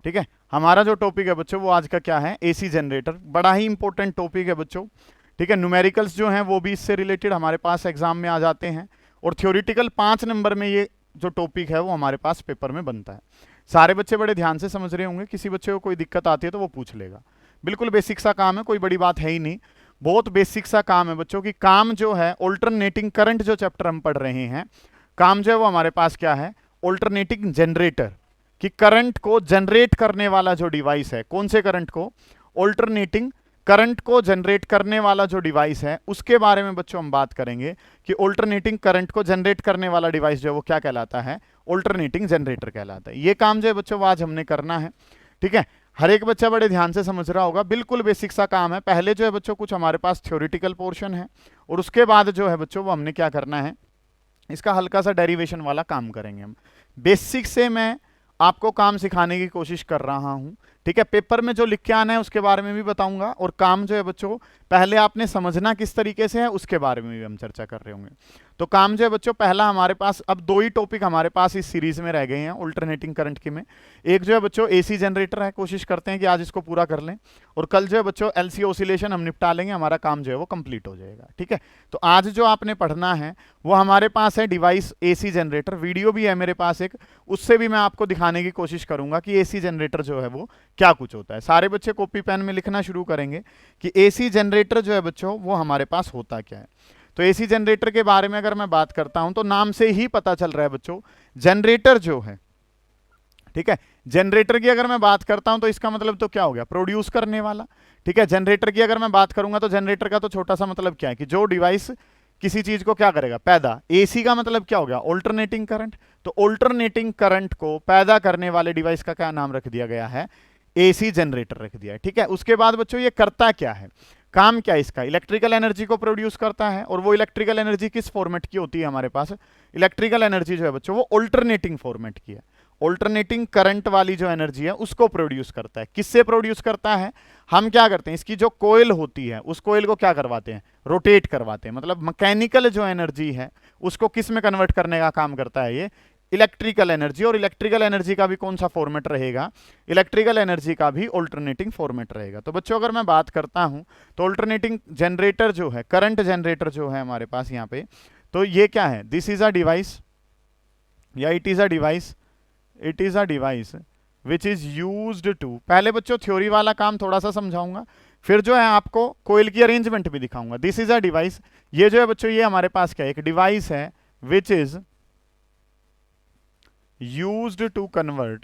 ठीक है, हमारा जो टॉपिक है बच्चों वो आज का क्या है, एसी जनरेटर। बड़ा ही इंपॉर्टेंट टॉपिक है बच्चों। ठीक है, न्यूमेरिकल्स जो हैं वो भी इससे रिलेटेड हमारे पास एग्जाम में आ जाते हैं, और थ्योरेटिकल 5 नंबर में ये जो टॉपिक है वो हमारे पास पेपर में बनता है। सारे बच्चे बड़े ध्यान से समझ रहे होंगे, किसी बच्चे को कोई दिक्कत आती है तो वो पूछ लेगा। बिल्कुल बेसिक सा काम है, कोई बड़ी बात है ही नहीं, बहुत बेसिक सा काम है बच्चों की। काम जो है ऑल्टरनेटिंग करंट, जो चैप्टर हम पढ़ रहे हैं, काम जो है वो हमारे पास क्या है, ऑल्टरनेटिंग जनरेटर, कि करंट को जनरेट करने वाला जो डिवाइस है, कौन से करंट को, ऑल्टरनेटिंग करंट को जनरेट करने वाला जो डिवाइस है उसके बारे में बच्चों हम बात करेंगे कि ऑल्टरनेटिंग करंट को जनरेट करने वाला डिवाइस जो है वो क्या कहलाता है, ऑल्टरनेटिंग जनरेटर कहलाता है। ये काम जो है बच्चों आज हमने करना है। ठीक है, हर एक बच्चा बड़े ध्यान से समझ रहा होगा, बिल्कुल बेसिक सा काम है। पहले जो है बच्चों कुछ हमारे पास थ्योरेटिकल पोर्शन है, और उसके बाद जो है बच्चों वो हमने क्या करना है, इसका हल्का सा डेरिवेशन वाला काम करेंगे हम। बेसिक से मैं आपको काम सिखाने की कोशिश कर रहा हूं। ठीक है, पेपर में जो लिख के आना है उसके बारे में भी बताऊंगा, और काम जो है बच्चों पहले आपने समझना किस तरीके से है उसके बारे में भी हम चर्चा कर रहे होंगे। तो काम जो है बच्चों पहला हमारे पास, अब 2 ही टॉपिक हमारे पास इस सीरीज में रह गए हैं ऑल्टरनेटिंग करंट के में। एक जो है बच्चों एसी जनरेटर है, कोशिश करते हैं कि आज इसको पूरा कर लें, और कल जो है बच्चों एलसी ऑसिलेशन हम निपटा लेंगे, हमारा काम जो है वो कंप्लीट हो जाएगा। ठीक है, तो आज जो आपने पढ़ना है वो हमारे पास है डिवाइस एसी जनरेटर। वीडियो भी है मेरे पास एक, उससे भी मैं आपको दिखाने की कोशिश करूंगा कि एसी जनरेटर जो है वो क्या कुछ होता है। सारे बच्चे कॉपी पेन में लिखना शुरू करेंगे कि एसी जनरेटर जो है बच्चों वो हमारे पास होता क्या है। तो एसी जनरेटर के बारे में अगर मैं बात करता हूं तो नाम से ही पता चल रहा है बच्चों, जनरेटर जो है, ठीक है, जनरेटर की अगर मैं बात करता हूं तो इसका मतलब तो क्या हो गया, प्रोड्यूस करने वाला। ठीक है, जनरेटर की अगर मैं बात करूंगा तो जनरेटर का तो छोटा सा मतलब क्या है कि जो डिवाइस किसी चीज को क्या करेगा, पैदा। एसी का मतलब क्या हो गया, ऑल्टरनेटिंग करंट। तो ऑल्टरनेटिंग करंट को पैदा करने वाले डिवाइस का क्या नाम रख दिया गया है, एसी जनरेटर रख दिया है। ठीक है, उसके बाद बच्चों ये करता क्या है, काम क्या है इसका, इलेक्ट्रिकल एनर्जी को प्रोड्यूस करता है। और वो इलेक्ट्रिकल एनर्जी किस फॉर्मेट की होती है हमारे पास, इलेक्ट्रिकल एनर्जी जो है बच्चों वो ऑल्टरनेटिंग फॉर्मेट की है। ऑल्टरनेटिंग करंट वाली जो एनर्जी है उसको प्रोड्यूस करता है। किससे प्रोड्यूस करता है, हम क्या करते हैं, इसकी जो कोयल होती है उस कोयल को क्या करवाते हैं, रोटेट करवाते हैं। मतलब मैकेनिकल जो एनर्जी है उसको किस में कन्वर्ट करने का काम करता है ये, इलेक्ट्रिकल एनर्जी। और इलेक्ट्रिकल एनर्जी का भी कौन सा फॉर्मेट रहेगा, इलेक्ट्रिकल एनर्जी का भी ऑल्टरनेटिंग फॉर्मेट रहेगा। तो बच्चों अगर मैं बात करता हूं तो ऑल्टरनेटिंग जनरेटर जो है, करंट जनरेटर जो है हमारे पास यहाँ पे, तो ये क्या है, दिस इज अ डिवाइस, या it is a device, it is a device which is used to, पहले बच्चों थ्योरी वाला काम थोड़ा सा समझाऊंगा, फिर जो है आपको कोयल की अरेंजमेंट भी दिखाऊंगा। दिस इज अ डिवाइस, ये जो है बच्चों ये हमारे पास क्या है, एक डिवाइस है which is used to convert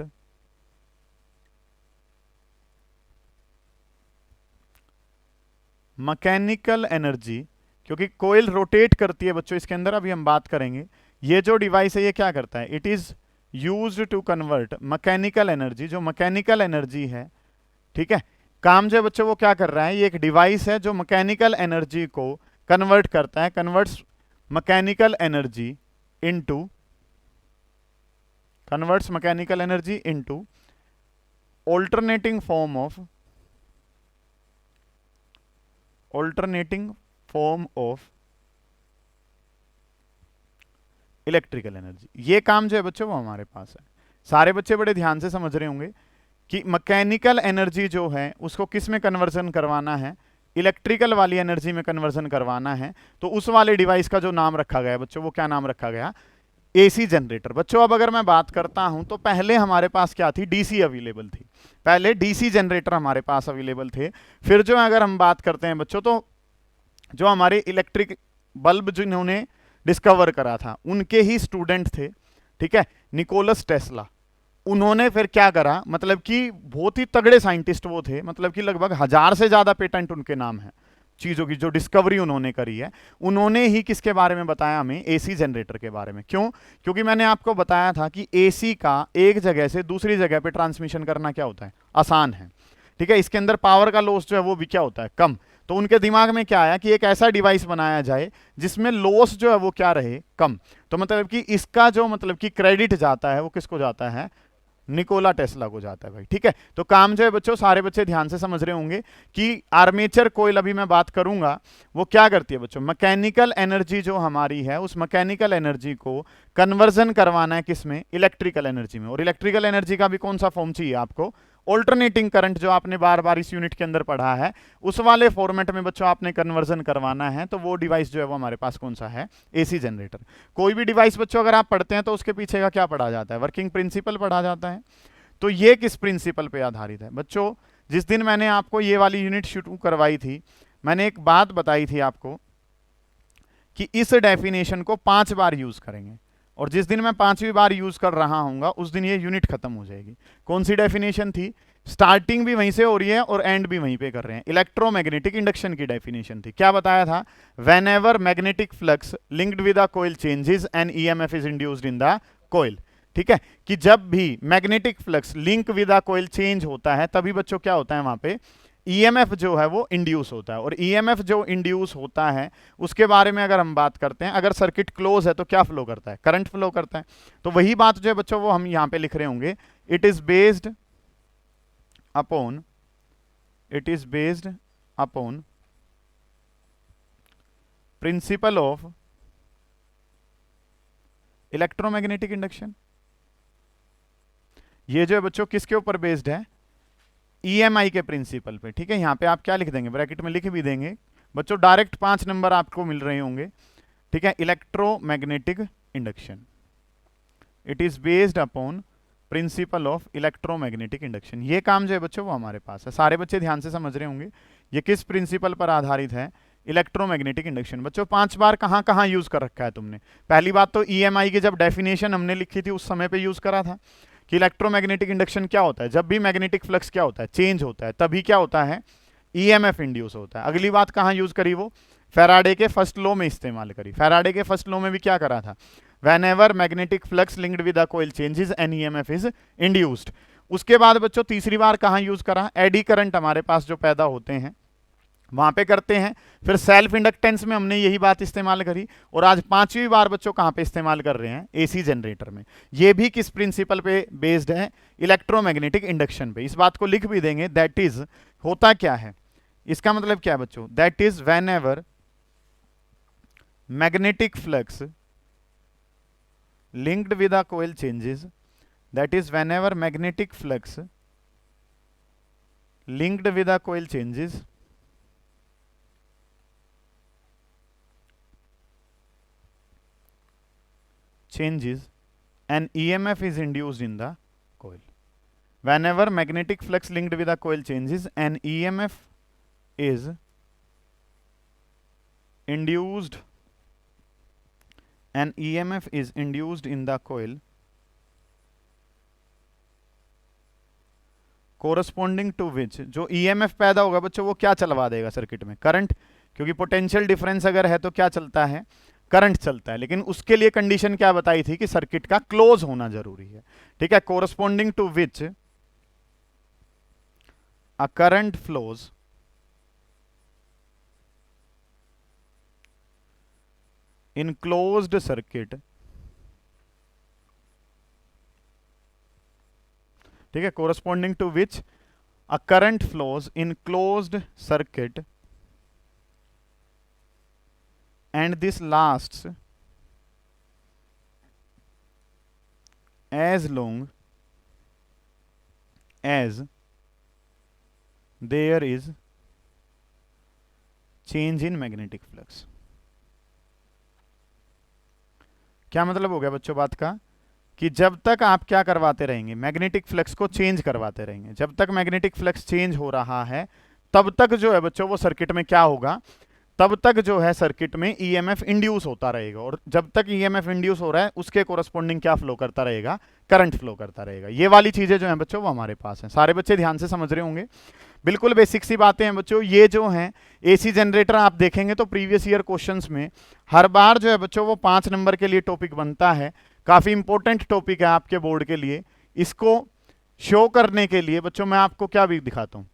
mechanical energy, क्योंकि कोयल रोटेट करती है बच्चों इसके अंदर, अभी हम बात करेंगे। ये जो डिवाइस है ये क्या करता है, it is used to convert mechanical energy, जो मैकेनिकल एनर्जी है। ठीक है, काम जो है बच्चों वो क्या कर रहा है, ये एक डिवाइस है जो मैकेनिकल एनर्जी को कन्वर्ट करता है, converts mechanical energy into, converts mechanical energy into alternating form of electrical energy. ये काम जो है बच्चों वो हमारे पास है। सारे बच्चे बड़े ध्यान से समझ रहे होंगे कि मैकेनिकल एनर्जी जो है उसको किस में कन्वर्जन करवाना है, इलेक्ट्रिकल वाली एनर्जी में कन्वर्जन करवाना है। तो उस वाले डिवाइस का जो नाम रखा गया बच्चों वो क्या नाम रखा गया, एसी जनरेटर। बच्चों अब अगर मैं बात करता हूं तो पहले हमारे पास क्या थी, डीसी अवेलेबल थी, पहले डीसी जनरेटर हमारे पास अवेलेबल थे। फिर जो अगर हम बात करते हैं बच्चों तो जो हमारे इलेक्ट्रिक बल्ब जिन्होंने डिस्कवर करा था उनके ही स्टूडेंट थे, ठीक है, निकोलस टेस्ला। उन्होंने फिर क्या करा, मतलब कि बहुत ही तगड़े साइंटिस्ट वो थे, मतलब कि लगभग 1000 से ज्यादा पेटेंट उनके नाम है, चीजों की जो डिस्कवरी उन्होंने करी है। उन्होंने ही किसके बारे में बताया हमें, एसी जनरेटर के बारे में। क्यों, क्योंकि मैंने आपको बताया था कि एसी का एक जगह से दूसरी जगह पे ट्रांसमिशन करना क्या होता है, आसान है। ठीक है, इसके अंदर पावर का लॉस जो है वो भी क्या होता है, कम। तो उनके दिमाग में क्या आया कि एक ऐसा डिवाइस बनाया जाए जिसमें लॉस जो है वो क्या रहे, कम। तो मतलब कि इसका जो मतलब कि क्रेडिट जाता है वो किसको जाता है, निकोला टेस्ला को जाता है भाई। ठीक है, तो काम जो है बच्चों सारे बच्चे ध्यान से समझ रहे होंगे कि आर्मेचर कोयल अभी मैं बात करूंगा वो क्या करती है बच्चों, मैकेनिकल एनर्जी जो हमारी है उस मैकेनिकल एनर्जी को कन्वर्जन करवाना है किसमें, इलेक्ट्रिकल एनर्जी में। और इलेक्ट्रिकल एनर्जी का भी कौन सा फॉर्म चाहिए आपको, ऑल्टरनेटिंग करंट, जो आपने बार बार इस यूनिट के अंदर पढ़ा है उस वाले फॉर्मेट में बच्चों आपने कन्वर्जन करवाना है। तो वो डिवाइस जो है वो हमारे पास कौन सा है, एसी जनरेटर। कोई भी डिवाइस बच्चों अगर आप पढ़ते हैं तो उसके पीछे का क्या पढ़ा जाता है, वर्किंग प्रिंसिपल पढ़ा जाता है। तो ये किस प्रिंसिपल पे आधारित है बच्चों, जिस दिन मैंने आपको ये वाली यूनिट शुरू करवाई थी मैंने एक बात बताई थी आपको कि इस डेफिनेशन को 5 बार यूज करेंगे, और जिस दिन मैं 5वीं बार यूज कर रहा हूंगा उस दिन ये यूनिट खत्म हो जाएगी। कौन सी डेफिनेशन थी, स्टार्टिंग भी वहीं से हो रही है और एंड भी वहीं पे कर रहे हैं, इलेक्ट्रोमैग्नेटिक इंडक्शन की डेफिनेशन थी। क्या बताया था, whenever magnetic flux linked with a coil changes and EMF is induced in the coil. ठीक है, कि जब भी magnetic flux link with a coil change होता है तभी बच्चों क्या होता है वहां पे, ईएमएफ जो है वो इंड्यूस होता है। और ईएमएफ जो इंड्यूस होता है उसके बारे में अगर हम बात करते हैं, अगर सर्किट क्लोज है तो क्या फ्लो करता है, करंट फ्लो करता है। तो वही बात जो है बच्चों वो हम यहां पे लिख रहे होंगे, it is based upon principle of electromagnetic induction. ये जो है बच्चों किसके ऊपर बेस्ड है, ईएमआई के प्रिंसिपल पे। ठीक है, यहां पे आप क्या लिख देंगे, ब्रैकेट में लिख भी देंगे बच्चों, डायरेक्ट 5 नंबर आपको मिल रहे होंगे। ठीक है, electromagnetic induction, it is based upon principle of electromagnetic induction. ये काम जो है बच्चों वो हमारे पास है, सारे बच्चे ध्यान से समझ रहे होंगे ये किस प्रिंसिपल पर आधारित है, इलेक्ट्रोमैग्नेटिक इंडक्शन। बच्चों 5 बार कहां कहां यूज कर रखा है तुमने, पहली बात तो ईएमआई की जब डेफिनेशन हमने लिखी थी उस समय पे यूज करा था कि इलेक्ट्रोमैग्नेटिक इंडक्शन क्या होता है, जब भी मैग्नेटिक फ्लक्स क्या होता है, चेंज होता है, तभी क्या होता है, ईएमएफ इंड्यूस होता है। अगली बात कहां यूज करी, वो फैराडे के फर्स्ट लॉ में इस्तेमाल करी। फैराडे के फर्स्ट लॉ में भी क्या करा था, whenever magnetic flux linked with a coil changes an EMF is induced। उसके बाद बच्चों तीसरी बार कहां यूज करा, एडी करंट हमारे पास जो पैदा होते हैं वहां पे करते हैं। फिर सेल्फ इंडक्टेंस में हमने यही बात इस्तेमाल करी, और आज 5वीं बार बच्चों कहां पे इस्तेमाल कर रहे हैं, एसी जनरेटर में। ये भी किस प्रिंसिपल पे बेस्ड है, इलेक्ट्रोमैग्नेटिक इंडक्शन पे। इस बात को लिख भी देंगे, दैट इज, होता क्या है, इसका मतलब क्या है बच्चों, that is when ever magnetic flux linked with a coil changes, that is whenever magnetic flux linked with a coil changes an EMF is induced in the coil। whenever magnetic flux linked with a coil changes an EMF is induced an EMF is induced in the coil corresponding to which, जो EMF पैदा होगा बच्चों वो क्या चलवा देगा circuit में, current, क्योंकि पोटेंशियल डिफरेंस अगर है तो क्या चलता है, करंट चलता है। लेकिन उसके लिए कंडीशन क्या बताई थी कि सर्किट का क्लोज होना जरूरी है। ठीक है, corresponding to which a current flows in closed circuit। ठीक है, corresponding to which a current flows in closed circuit and this lasts as long as there is change in magnetic flux। क्या मतलब हो गया बच्चों बात का, कि जब तक आप क्या करवाते रहेंगे, मैग्नेटिक फ्लक्स को चेंज करवाते रहेंगे। जब तक मैग्नेटिक फ्लक्स चेंज हो रहा है तब तक जो है बच्चों वो सर्किट में क्या होगा, तब तक जो है सर्किट में ईएमएफ इंड्यूस होता रहेगा। और जब तक ईएमएफ इंड्यूस हो रहा है उसके कोरस्पॉन्डिंग क्या फ्लो करता रहेगा, करंट फ्लो करता रहेगा। ये वाली चीजें जो हैं बच्चों वो हमारे पास हैं, सारे बच्चे ध्यान से समझ रहे होंगे। बिल्कुल बेसिक सी बातें हैं बच्चों। ये जो हैं एसी जनरेटर आप देखेंगे तो प्रीवियस ईयर क्वेश्चंस में हर बार जो है बच्चों वो 5 नंबर के लिए टॉपिक बनता है, काफी इंपॉर्टेंट टॉपिक है आपके बोर्ड के लिए। इसको शो करने के लिए बच्चों मैं आपको क्या भी दिखाता हूं,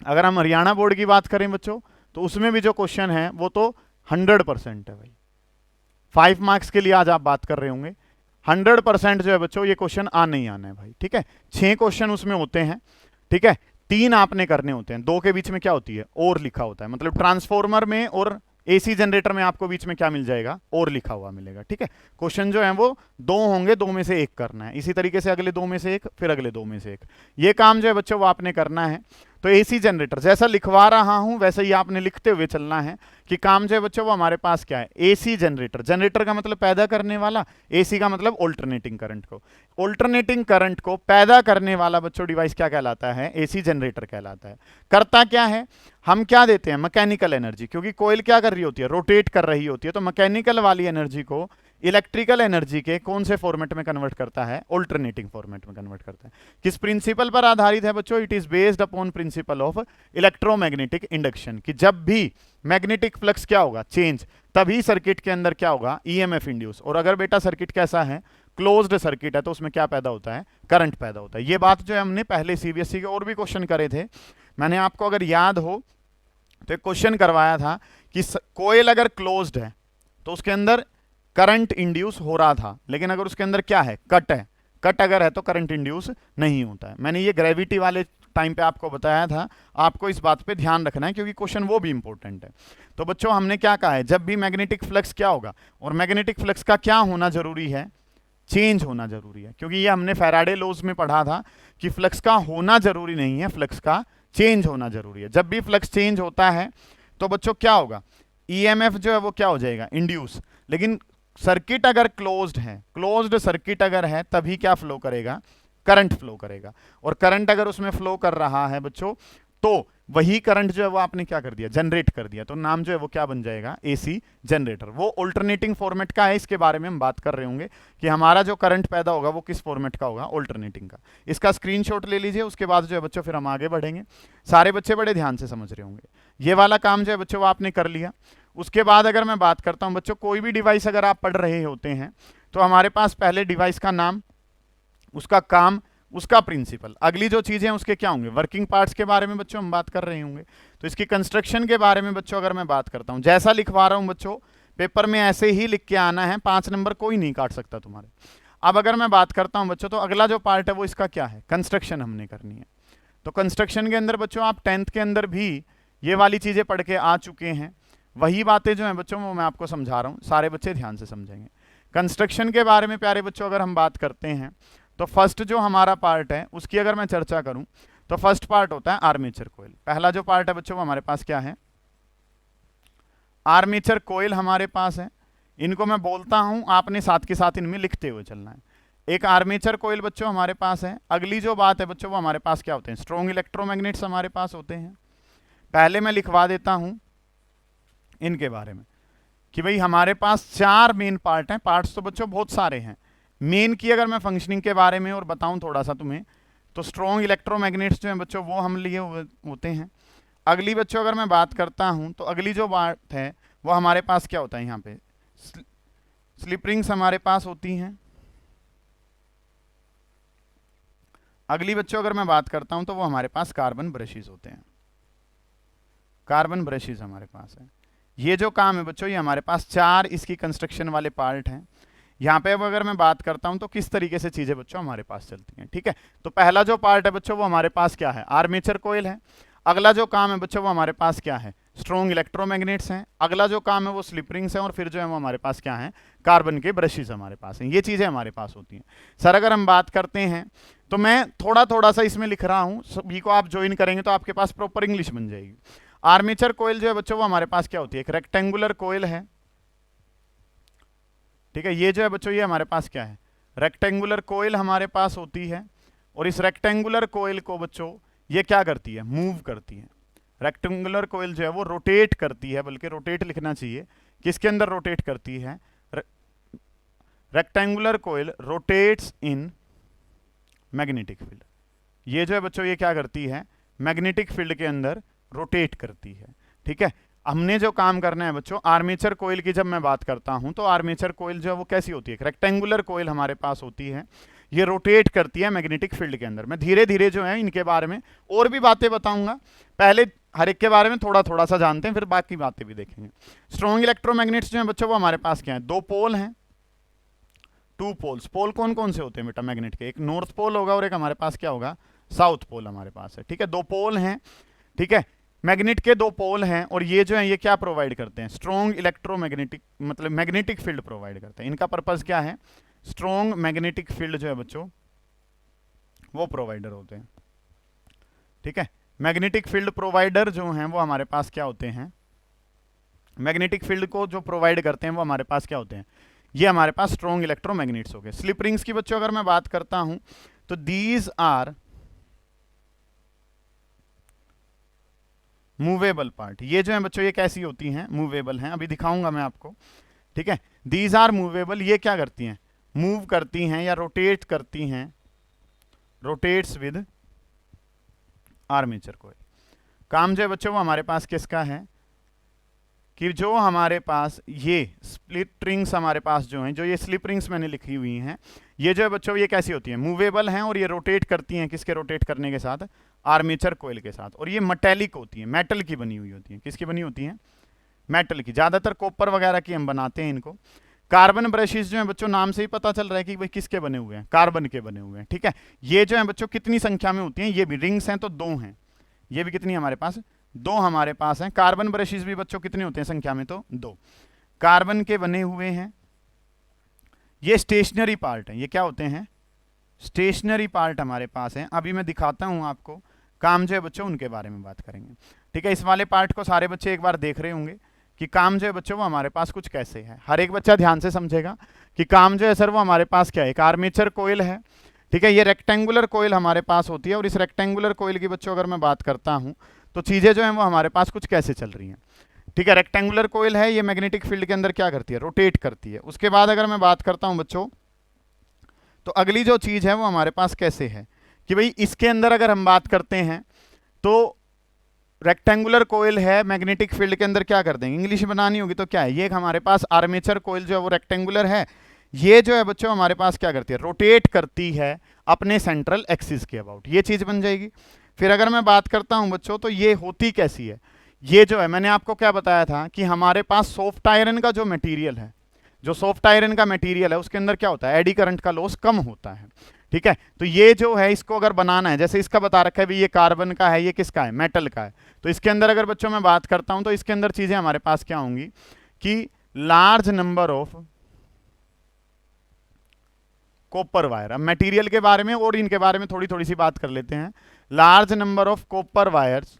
अगर हम हरियाणा बोर्ड की बात करें बच्चों तो उसमें भी जो क्वेश्चन है वो तो 100% है भाई। 5 मार्क्स के लिए आज आप बात कर रहे होंगे। 100% जो है बच्चों ये क्वेश्चन आना ही आना है भाई, ठीक है। 6 क्वेश्चन उसमें होते हैं, ठीक है। 3 आपने करने होते हैं, 2 के बीच में क्या होती है, और लिखा होता है, मतलब ट्रांसफॉर्मर में और एसी जनरेटर में आपको बीच में क्या मिल जाएगा, और लिखा हुआ मिलेगा, ठीक है। क्वेश्चन जो है वो 2 होंगे, 2 में से 1 करना है, इसी तरीके से अगले 2 में से 1, फिर अगले 2 में से 1, ये काम जो है बच्चों वो आपने करना है। तो एसी जनरेटर जैसा लिखवा रहा हूं वैसे ही आपने लिखते हुए चलना है कि काम जो है बच्चों वो हमारे पास क्या है, एसी जनरेटर। जनरेटर का मतलब पैदा करने वाला, एसी का मतलब ऑल्टरनेटिंग करंट को, ऑल्टरनेटिंग करंट को पैदा करने वाला बच्चों डिवाइस क्या कहलाता है, एसी जनरेटर कहलाता है। करता क्या है, हम क्या देते हैं, मैकेनिकल एनर्जी, क्योंकि कोयल क्या कर रही होती है, रोटेट कर रही होती है, तो मैकेनिकल वाली एनर्जी को इलेक्ट्रिकल एनर्जी के कौन से फॉर्मेट में कन्वर्ट करता है, ऑल्टरनेटिंग फॉर्मेट में कन्वर्ट करता है। किस प्रिंसिपल पर आधारित है बच्चों, it is based upon principle of electromagnetic induction, कि जब भी मैग्नेटिक फ्लक्स क्या होगा, चेंज, तभी सर्किट के अंदर क्या होगा, ईएमएफ इंड्यूस। और अगर बेटा सर्किट कैसा है, क्लोज्ड सर्किट है, तो उसमें क्या पैदा होता है, करंट पैदा होता है। ये बात जो है हमने पहले सीबीएसई के और भी क्वेश्चन करे थे, मैंने आपको अगर याद हो तो एक क्वेश्चन करवाया था कि कोयल अगर क्लोज्ड है तो उसके अंदर करंट इंड्यूस हो रहा था, लेकिन अगर उसके अंदर क्या है, कट है, कट अगर है तो करंट इंड्यूस नहीं होता है। मैंने ये ग्रेविटी वाले टाइम पे आपको बताया था, आपको इस बात पे ध्यान रखना है क्योंकि क्वेश्चन वो भी इंपॉर्टेंट है। तो बच्चों हमने क्या कहा है, जब भी मैग्नेटिक फ्लक्स क्या होगा, और मैग्नेटिक फ्लक्स का क्या होना जरूरी है, चेंज होना जरूरी है, क्योंकि ये हमने फैराडे लॉज में पढ़ा था कि फ्लक्स का होना जरूरी नहीं है, फ्लक्स का चेंज होना जरूरी है। जब भी फ्लक्स चेंज होता है तो बच्चों क्या होगा, ईएमएफ जो है वो क्या हो जाएगा, इंड्यूस। लेकिन सर्किट अगर क्लोज्ड है, क्लोज्ड सर्किट अगर है, तभी क्या फ्लो करेगा, करंट फ्लो करेगा। और करंट अगर उसमें फ्लो कर रहा है बच्चों, तो वही करंट जो है वो आपने क्या कर दिया, जनरेट कर दिया, तो नाम जो है वो क्या बन जाएगा, एसी जनरेटर। वो ऑल्टरनेटिंग फॉर्मेट का है, इसके बारे में हम बात कर रहे होंगे कि हमारा जो करंट पैदा होगा वो किस फॉर्मेट का होगा, ऑल्टरनेटिंग का। इसका स्क्रीनशॉट ले लीजिए, उसके बाद जो है बच्चों फिर हम आगे बढ़ेंगे। सारे बच्चे बड़े ध्यान से समझ रहे होंगे। ये वाला काम जो है बच्चों वो आपने कर लिया। उसके बाद अगर मैं बात करता हूं बच्चों, कोई भी डिवाइस अगर आप पढ़ रहे होते हैं तो हमारे पास पहले डिवाइस का नाम, उसका काम, उसका प्रिंसिपल, अगली जो चीजें उसके क्या होंगे, वर्किंग पार्ट्स के बारे में बच्चों हम बात कर रहे होंगे। तो इसकी कंस्ट्रक्शन के बारे में बच्चों अगर मैं बात करता हूं, जैसा लिखवा रहा हूं बच्चों पेपर में ऐसे ही लिख के आना है, 5 नंबर कोई नहीं काट सकता तुम्हारे। अब अगर मैं बात करता हूं बच्चों, तो अगला जो पार्ट है वो इसका क्या है, कंस्ट्रक्शन हमने करनी है। तो कंस्ट्रक्शन के अंदर बच्चों आप 10th के अंदर भी ये वाली चीजें पढ़ के आ चुके हैं, वही बातें जो हैं बच्चों वो मैं आपको समझा रहा हूं, सारे बच्चे ध्यान से समझेंगे। कंस्ट्रक्शन के बारे में प्यारे बच्चों अगर हम बात करते हैं, तो फर्स्ट जो हमारा पार्ट है उसकी अगर मैं चर्चा करूं, तो फर्स्ट पार्ट होता है आर्मेचर कोयल। पहला जो पार्ट है बच्चों वो हमारे पास क्या है, आर्मेचर कोयल हमारे पास है। इनको मैं बोलता हूं, आपने साथ के साथ इनमें लिखते हुए चलना है। एक आर्मेचर कोयल बच्चों हमारे पास है। अगली जो बात है बच्चों वो हमारे पास क्या होते हैं, स्ट्रॉन्ग इलेक्ट्रोमैग्नेट्स हमारे पास होते हैं। पहले मैं लिखवा देता हूं इनके बारे में कि भाई हमारे पास 4 मेन पार्ट हैं। पार्ट्स तो बच्चों बहुत सारे हैं, मेन की अगर मैं फंक्शनिंग के बारे में और बताऊं थोड़ा सा तुम्हें, तो स्ट्रॉन्ग इलेक्ट्रोमैग्नेट्स जो हैं बच्चों वो हम लिए होते हैं। अगली बच्चों अगर मैं बात करता हूं, तो अगली जो बात है वो हमारे पास क्या होता है, यहाँ पे स्लिप रिंग्स हमारे पास होती हैं। अगली बच्चों अगर मैं बात करता हूं तो वो हमारे पास कार्बन ब्रशेस होते हैं, कार्बन ब्रशेस हमारे पास है। ये जो काम है बच्चों ये हमारे पास 4 इसकी कंस्ट्रक्शन वाले पार्ट हैं। यहाँ पे अब अगर मैं बात करता हूं तो किस तरीके से चीजें बच्चों हमारे पास चलती हैं, ठीक है। तो पहला जो पार्ट है बच्चों वो हमारे पास क्या है, आर्मेचर कोयल है। अगला जो काम है बच्चों वो हमारे पास क्या है, स्ट्रॉन्ग इलेक्ट्रोमैग्नेट्स हैं। अगला जो काम है वो स्लिप रिंग्स हैं, और फिर जो है वो हमारे पास क्या है, कार्बन के ब्रशेस हमारे पास हैं। ये चीजें हमारे पास होती हैं। सर अगर हम बात करते हैं तो मैं थोड़ा थोड़ा सा इसमें लिख रहा हूं, सभी को आप ज्वाइन करेंगे तो आपके पास प्रॉपर इंग्लिश बन जाएगी। आर्मेचर कोयल जो है बच्चों वो हमारे पास क्या होती है, एक रेक्टेंगुलर कोयल है, ठीक है। ये जो है बच्चों ये हमारे पास क्या है, रेक्टेंगुलर कोयल हमारे पास होती है। और इस रेक्टेंगुलर कोयल को बच्चों ये क्या करती है, मूव करती है। रेक्टेंगुलर कोयल जो है वो रोटेट करती है, बल्कि रोटेट लिखना चाहिए, किसके अंदर रोटेट करती है, rectangular coil rotates in magnetic field. ये जो है बच्चों ये क्या करती है, मैग्नेटिक फील्ड के अंदर रोटेट करती है, ठीक है। हमने जो काम करना है बच्चों, आर्मेचर कोयल की जब मैं बात करता हूं तो आर्मेचर कोयल जो है वो कैसी होती है, रेक्टेंगुलर कोयल हमारे पास होती है। ये रोटेट करती है मैग्नेटिक फील्ड के अंदर। मैं धीरे धीरे जो है इनके बारे में और भी बातें बताऊंगा, पहले हर एक के बारे में थोड़ा थोड़ा सा जानते हैं, फिर बाकी बातें भी देखेंगे। स्ट्रॉन्ग इलेक्ट्रोमैग्नेट्स जो है बच्चों वो हमारे पास क्या है, 2 पोल हैं। Two poles. पोल कौन कौन से होते हैं बेटा मैग्नेट के? एक नॉर्थ पोल होगा और एक हमारे पास क्या होगा, साउथ पोल हमारे पास है। ठीक है, दो पोल हैं। ठीक है, मैग्नेट के दो पोल हैं और ये जो है ये क्या प्रोवाइड करते हैं, स्ट्रॉन्ग इलेक्ट्रोमैग्नेटिक मतलब मैग्नेटिक फील्ड प्रोवाइड करते हैं। इनका पर्पस क्या है, स्ट्रॉन्ग मैग्नेटिक फील्ड जो है बच्चों वो प्रोवाइडर होते हैं। ठीक है, मैग्नेटिक फील्ड प्रोवाइडर जो हैं वो हमारे पास क्या होते हैं, मैग्नेटिक फील्ड को जो प्रोवाइड करते हैं वो हमारे पास क्या होते हैं, ये हमारे पास स्ट्रॉन्ग इलेक्ट्रोमैग्नेट्स हो गए। स्लिप रिंग्स की बच्चों अगर मैं बात करता हूं तो दीज आर मूवेबल पार्ट। ये जो है बच्चों ये कैसी होती हैं, मूवेबल हैं, अभी दिखाऊंगा मैं आपको। ठीक है, दीज आर मूवेबल, ये क्या करती हैं, मूव करती हैं या रोटेट करती हैं, रोटेट्स विद आर्मेचर कोयल। काम जो है बच्चों वो हमारे पास किसका है कि जो हमारे पास ये स्प्लिट रिंग्स हमारे पास जो हैं, जो ये स्लिप रिंग्स मैंने लिखी हुई हैं, ये जो है बच्चों ये कैसी होती हैं, मूवेबल हैं और ये रोटेट करती हैं, किसके रोटेट करने के साथ, आर्मेचर कोयल के साथ। और ये मेटेलिक होती है, मेटल की बनी हुई होती है। किसकी बनी होती है, मेटल की, ज्यादातर कॉपर वगैरह की हम बनाते हैं इनको। कार्बन ब्रशेस जो है बच्चों नाम से ही पता चल रहा है कि भाई किसके बने हुए हैं, कार्बन के बने हुए हैं। ठीक है, ये जो है बच्चों कितनी संख्या में होती हैं, ये भी रिंग्स हैं तो दो हैं, ये भी कितनी हमारे पास, दो हमारे पास हैं। कार्बन ब्रशेस भी बच्चों कितने होते हैं संख्या में, तो दो कार्बन के बने हुए हैं। ये स्टेशनरी पार्ट है, ये क्या होते हैं, स्टेशनरी पार्ट हमारे पास है। अभी मैं दिखाता हूं आपको, काम जो है बच्चों उनके बारे में बात करेंगे। ठीक है, इस वाले पार्ट को सारे बच्चे एक बार देख रहे होंगे कि काम जो है बच्चों वो हमारे पास कुछ कैसे है। हर एक बच्चा ध्यान से समझेगा कि काम जो है सर वो हमारे पास क्या है, एक आर्मेचर कोयल है। ठीक है, ये रेक्टेंगुलर कोयल हमारे पास होती है और इस रेक्टेंगुलर कोयल की बच्चों अगर मैं बात करता हूं तो चीजें जो है वो हमारे पास कुछ कैसे चल रही हैं। ठीक है, रेक्टेंगुलर कोयल है, ये मैग्नेटिक फील्ड के अंदर क्या करती है, रोटेट करती है। उसके बाद अगर मैं बात करता हूं बच्चों तो अगली जो चीज है वो हमारे पास कैसे है कि भाई इसके अंदर अगर हम बात करते हैं तो रेक्टेंगुलर कोयल है, मैग्नेटिक फील्ड के अंदर क्या कर देंगे, इंग्लिश बनानी होगी तो क्या है, ये हमारे पास आर्मेचर कोयल जो है वो रेक्टेंगुलर है। ये जो है बच्चों हमारे पास क्या करती है, रोटेट करती है अपने सेंट्रल एक्सिस के अबाउट, ये चीज बन जाएगी। फिर अगर मैं बात करता हूं बच्चों तो ये होती कैसी है, ये जो है मैंने आपको क्या बताया था कि हमारे पास सॉफ्ट आयरन का जो मटेरियल है, जो सॉफ्ट आयरन का मटेरियल है उसके अंदर क्या होता है, एडी करंट का लॉस कम होता है। ठीक है, तो ये जो है इसको अगर बनाना है, जैसे इसका बता रखा है भी ये कार्बन का है, ये किसका है, मेटल का है, तो इसके अंदर अगर बच्चों मैं बात करता हूं तो इसके अंदर चीजें हमारे पास क्या होंगी कि large number of copper wire. अब मटेरियल के बारे में और इनके बारे में थोड़ी थोड़ी सी बात कर लेते हैं। Large number of copper wires